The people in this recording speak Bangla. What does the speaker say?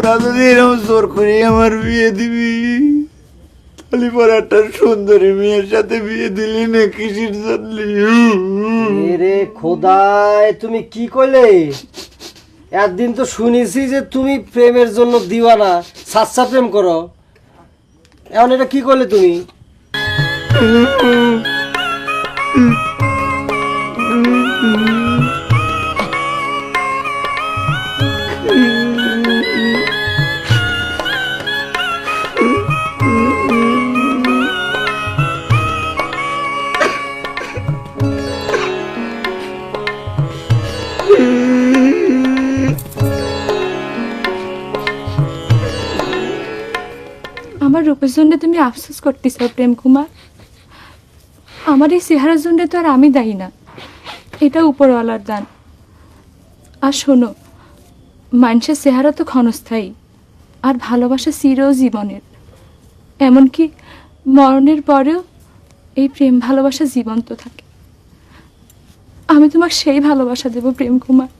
তোরা যদি এরকম জোর করে আমার বিয়ে দিবি তাহলে পর একটা সুন্দরী মেয়ের সাথে বিয়ে দিলি না কিসের জন্য? রে খোদায়, তুমি কি কইলে? একদিন তো শুনেছি যে তুমি প্রেমের জন্য দিওয়ানা, সাচ্চা প্রেম করো। এখন এটা কি করলে তুমি? আমার রূপের জন্য তুমি আফসোস করতেছ প্রেম কুমার। আমার এই চেহারার জন্য তো আর আমি দায়ী না, এটা উপরওয়ালার দান। আর শোনো, মানুষের চেহারা তো ক্ষণস্থায়ী, আর ভালোবাসা চিরজীবনের। এমনকি মরণের পরেও এই প্রেম ভালোবাসা জীবন্ত থাকে। আমি তোমাকে সেই ভালোবাসা দেব প্রেম কুমার।